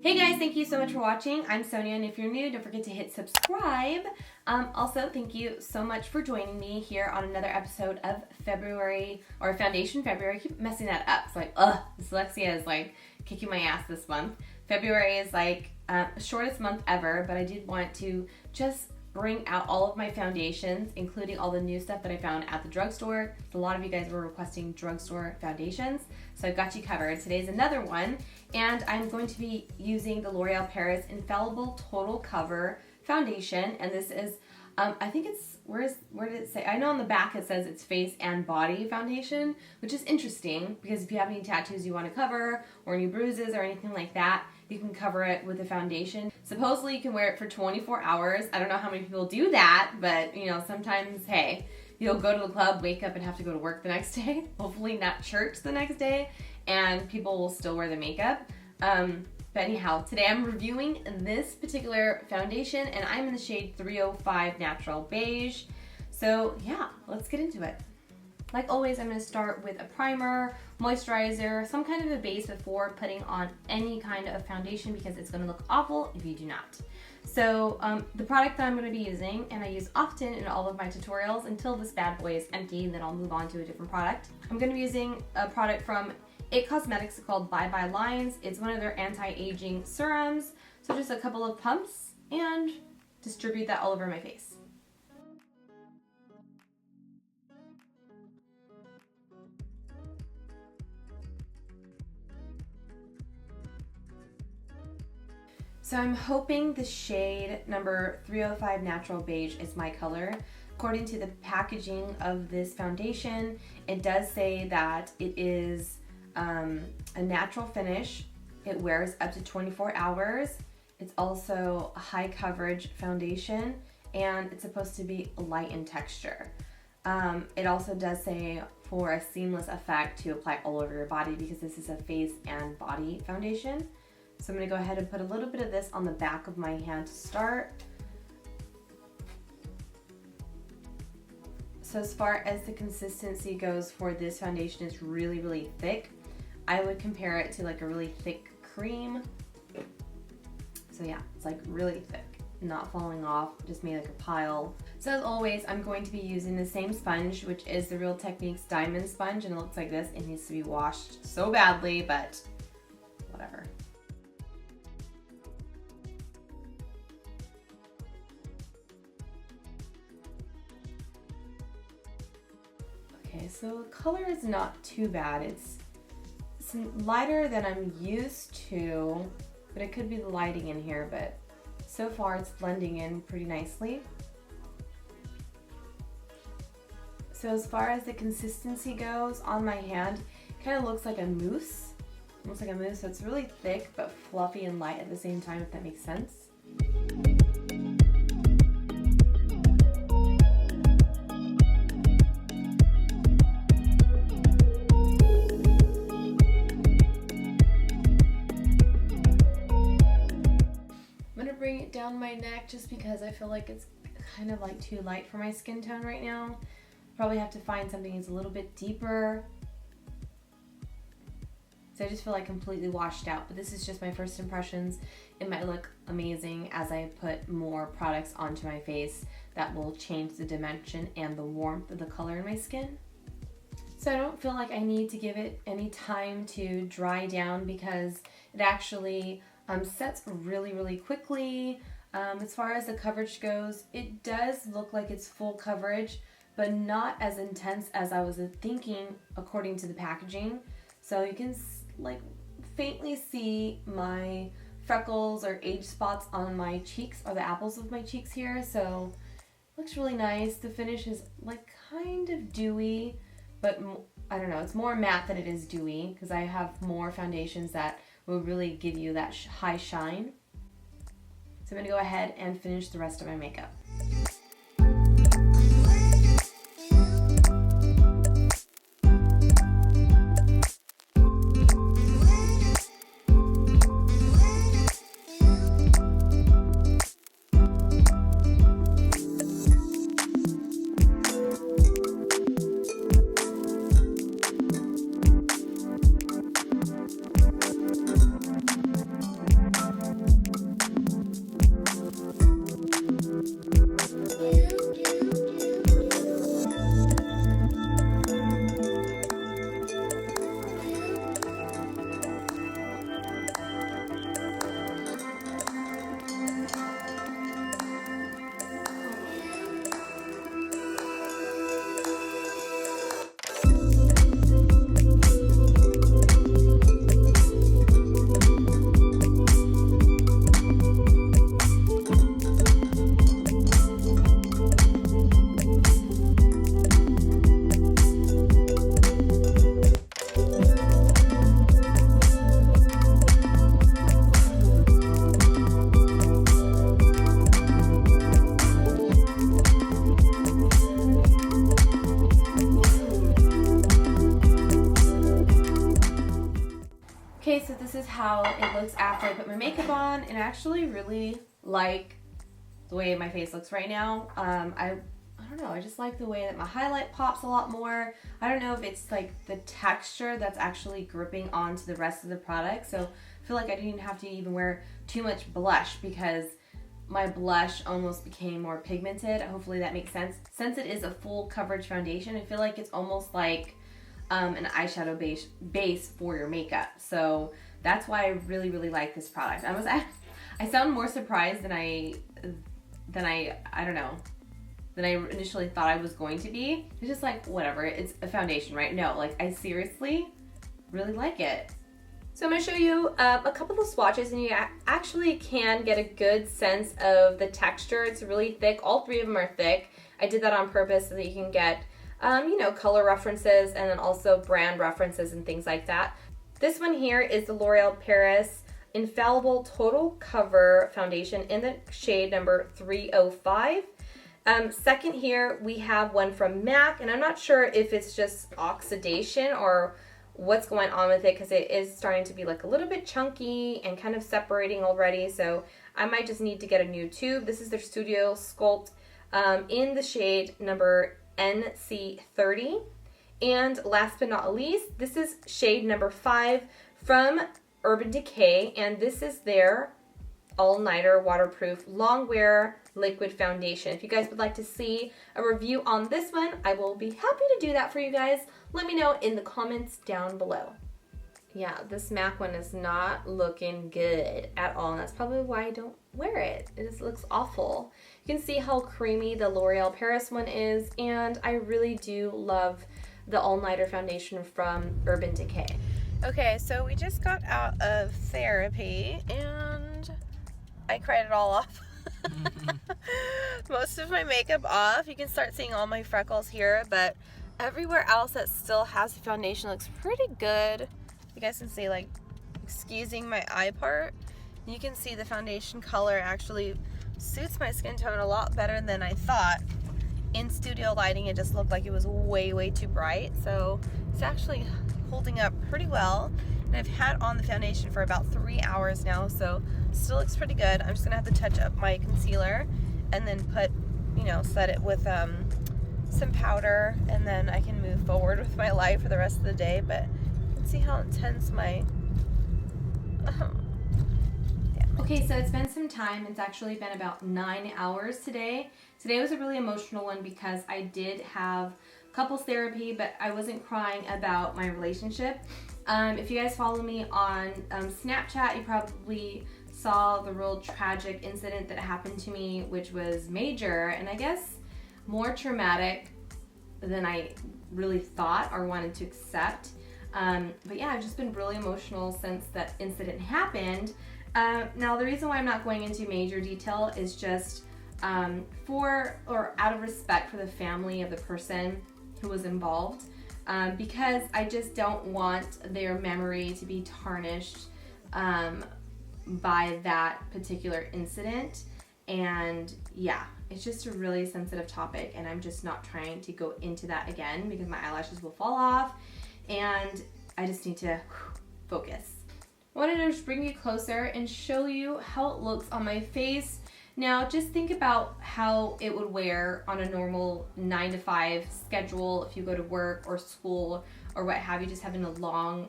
Hey guys, thank you so much for watching. I'm Sonia, and if you're new, don't forget to hit subscribe. Also, thank you so much for joining me here on another episode of February, or Foundation February. I keep messing that up. It's like, dyslexia is like kicking my ass this month. February is like shortest month ever, but I did want to just bring out all of my foundations, including all the new stuff that I found at the drugstore. A lot of you guys were requesting drugstore foundations, so I've got you covered. Today's another one, and I'm going to be using the L'Oreal Paris Infallible Total Cover Foundation, and this is, I think it's, where did it say? I know on the back it says it's face and body foundation, which is interesting because if you have any tattoos you want to cover or any bruises or anything like that, you can cover it with the foundation. Supposedly you can wear it for 24 hours. I don't know how many people do that, but you know, sometimes, hey, you'll go to the club, wake up and have to go to work the next day, hopefully not church the next day, and people will still wear the makeup. But anyhow, today I'm reviewing this particular foundation, and I'm in the shade 305 Natural Beige. So yeah, let's get into it. Like always, I'm going to start with a primer, moisturizer, some kind of a base before putting on any kind of foundation because it's going to look awful if you do not. So the product that I'm going to be using, and I use often in all of my tutorials until this bad boy is empty, then I'll move on to a different product. I'm going to be using a product from IT Cosmetics called Bye Bye Lines. It's one of their anti-aging serums. So just a couple of pumps and distribute that all over my face. So I'm hoping the shade number 305 Natural Beige is my color. According to the packaging of this foundation, it does say that it is a natural finish. It wears up to 24 hours. It's also a high coverage foundation, and it's supposed to be light in texture. It also does say for a seamless effect to apply all over your body because this is a face and body foundation. So I'm going to go ahead and put a little bit of this on the back of my hand to start. So as far as the consistency goes for this foundation, it's really, really thick. I would compare it to like a really thick cream. So yeah, it's like really thick, not falling off, just made like a pile. So as always, I'm going to be using the same sponge, which is the Real Techniques Diamond Sponge, and it looks like this. It needs to be washed so badly, but whatever. Okay, so the color is not too bad. It's lighter than I'm used to, but it could be the lighting in here, but so far it's blending in pretty nicely. So as far as the consistency goes on my hand, it kind of looks like a mousse. Almost like a mousse, so it's really thick but fluffy and light at the same time, if that makes sense. Bring it down my neck just because I feel like it's kind of like too light for my skin tone right now. Probably have to find something that's a little bit deeper. So I just feel like completely washed out, but this is just my first impressions. It might look amazing as I put more products onto my face that will change the dimension and the warmth of the color in my skin. So I don't feel like I need to give it any time to dry down because it actually sets really, really quickly. As far as the coverage goes, it does look like it's full coverage, but not as intense as I was thinking according to the packaging. So you can like faintly see my freckles or age spots on my cheeks, or the apples of my cheeks here. So it looks really nice. The finish is like kind of dewy, but I don't know, it's more matte than it is dewy because I have more foundations that will really give you that high shine. So I'm gonna go ahead and finish the rest of my makeup. Okay, so this is how it looks after I put my makeup on, and I actually really like the way my face looks right now. I don't know, I just like the way that my highlight pops a lot more. I don't know if it's like the texture that's actually gripping onto the rest of the product, so I feel like I didn't have to even wear too much blush because my blush almost became more pigmented. Hopefully that makes sense. Since it is a full coverage foundation, I feel like it's almost like an eyeshadow base for your makeup. So that's why I really, really like this product. I sound more surprised than I don't know, than I initially thought I was going to be. It's just like, whatever, it's a foundation, right? No, like I seriously really like it. So I'm going to show you a couple of swatches, and you actually can get a good sense of the texture. It's really thick. All three of them are thick. I did that on purpose so that you can get, you know, color references and then also brand references and things like that. This one here is the L'Oreal Paris Infallible Total Cover Foundation in the shade number 305. Second here, we have one from MAC, and I'm not sure if it's just oxidation or what's going on with it because it is starting to be like a little bit chunky and kind of separating already, so I might just need to get a new tube. This is their Studio Sculpt in the shade number NC30. And last but not least, this is shade number 5 from Urban Decay, and this is their all-nighter waterproof long wear liquid foundation. If you guys would like to see a review on this one, I will be happy to do that for you guys. Let me know in the comments down below. Yeah, this MAC one is not looking good at all, and that's probably why I don't wear it. It just looks awful. You can see how creamy the L'Oreal Paris one is, and I really do love the all-nighter foundation from Urban Decay. Okay, so we just got out of therapy, and I cried it all off. Most of my makeup off. You can start seeing all my freckles here, but everywhere else that still has the foundation looks pretty good. You guys can see, like, excusing my eye part, you can see the foundation color actually suits my skin tone a lot better than I thought. In studio lighting, it just looked like it was way too bright, so it's actually holding up pretty well. And I've had on the foundation for about 3 hours now, so still looks pretty good. I'm just gonna have to touch up my concealer and then put, you know, set it with some powder, and then I can move forward with my life for the rest of the day. But you can see how intense my Okay, so it's been some time. It's actually been about 9 hours today. Today was a really emotional one because I did have couples therapy, but I wasn't crying about my relationship. If you guys follow me on Snapchat, you probably saw the real tragic incident that happened to me, which was major, and I guess more traumatic than I really thought or wanted to accept. But yeah, I've just been really emotional since that incident happened. Now, the reason why I'm not going into major detail is just for, or out of respect for the family of the person who was involved, because I just don't want their memory to be tarnished by that particular incident. And yeah, it's just a really sensitive topic, and I'm just not trying to go into that again because my eyelashes will fall off, and I just need to focus. I wanted to just bring you closer and show you how it looks on my face. Now, just think about how it would wear on a normal 9 to 5 schedule if you go to work or school or what have you, just having a long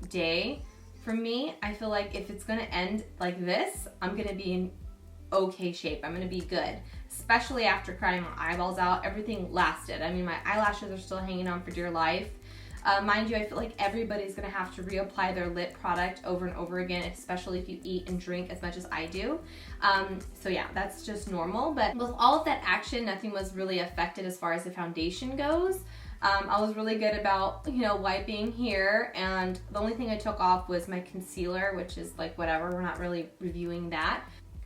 day. For me, I feel like if it's gonna end like this, I'm gonna be in okay shape. I'm gonna be good, especially after crying my eyeballs out. Everything lasted. I mean, my eyelashes are still hanging on for dear life. Mind you, I feel like everybody's gonna have to reapply their lip product over and over again, especially if you eat and drink as much as I do. So yeah, that's just normal. But with all of that action, nothing was really affected as far as the foundation goes. I was really good about, you know, wiping here, and the only thing I took off was my concealer, which is like whatever, we're not really reviewing that.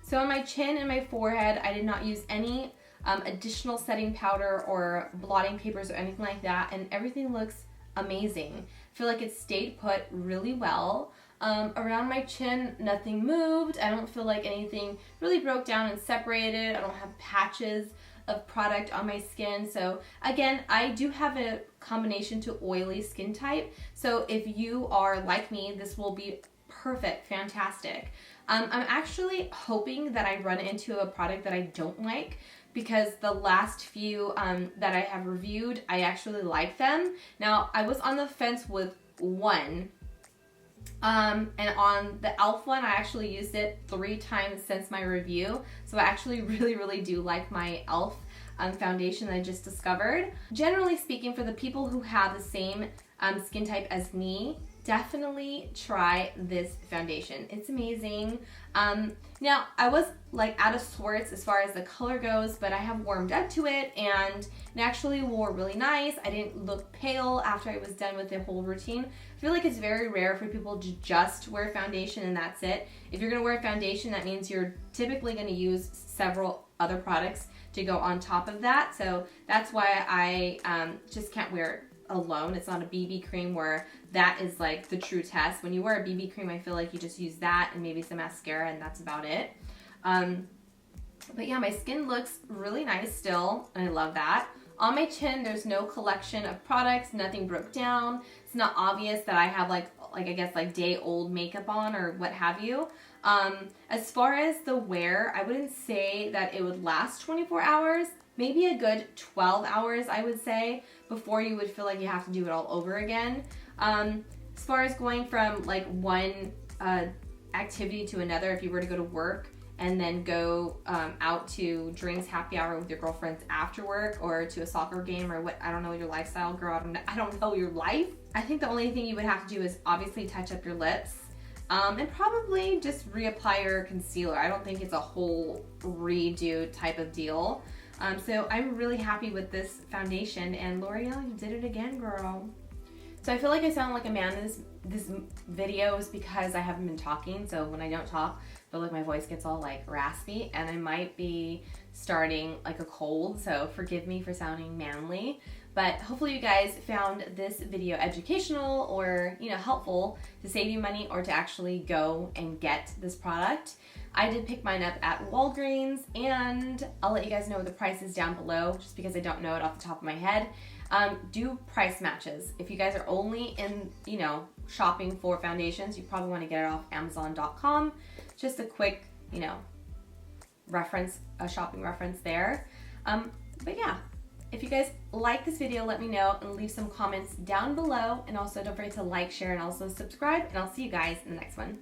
So on my chin and my forehead, I did not use any additional setting powder or blotting papers or anything like that, and everything looks amazing. I feel like it stayed put really well. Around my chin, nothing moved. I don't feel like anything really broke down and separated. I don't have patches of product on my skin. So again, I do have a combination to oily skin type. So if you are like me, this will be perfect, fantastic. I'm actually hoping that I run into a product that I don't like, because the last few that I have reviewed, I actually like them. Now, I was on the fence with one, and on the e.l.f. one, I actually used it 3 times since my review, so I actually really do like my e.l.f. Foundation that I just discovered. Generally speaking, for the people who have the same skin type as me, definitely try this foundation. It's amazing. Now, I was like out of sorts as far as the color goes, but I have warmed up to it and it actually wore really nice. I didn't look pale after I was done with the whole routine. I feel like it's very rare for people to just wear foundation and that's it. If you're gonna wear foundation, that means you're typically gonna use several other products to go on top of that. So that's why I just can't wear it alone. It's not a BB cream where that is like the true test. When you wear a BB cream, I feel like you just use that and maybe some mascara and that's about it. But yeah, my skin looks really nice still, and I love that. On my chin, there's no collection of products, nothing broke down. It's not obvious that I have like I guess like day old makeup on or what have you. As far as the wear, I wouldn't say that it would last 24 hours, maybe a good 12 hours, I would say, before you would feel like you have to do it all over again. As far as going from like one activity to another, if you were to go to work and then go out to drinks, happy hour with your girlfriends after work, or to a soccer game, or what, I don't know your lifestyle, girl, I don't know your life. I think the only thing you would have to do is obviously touch up your lips, and probably just reapply your concealer. I don't think it's a whole redo type of deal. So I'm really happy with this foundation, and L'Oreal, you did it again, girl. So I feel like I sound like a man in this video is because I haven't been talking. So when I don't talk, I feel like my voice gets all like raspy, and I might be starting like a cold. So forgive me for sounding manly. But hopefully you guys found this video educational or, you know, helpful to save you money or to actually go and get this product. I did pick mine up at Walgreens, and I'll let you guys know the prices down below just because I don't know it off the top of my head. Do price matches. If you guys are only in, you know, shopping for foundations, you probably want to get it off Amazon.com. Just a quick, you know, reference, a shopping reference there. But yeah, if you guys like this video, let me know and leave some comments down below. And also don't forget to like, share, and also subscribe. And I'll see you guys in the next one.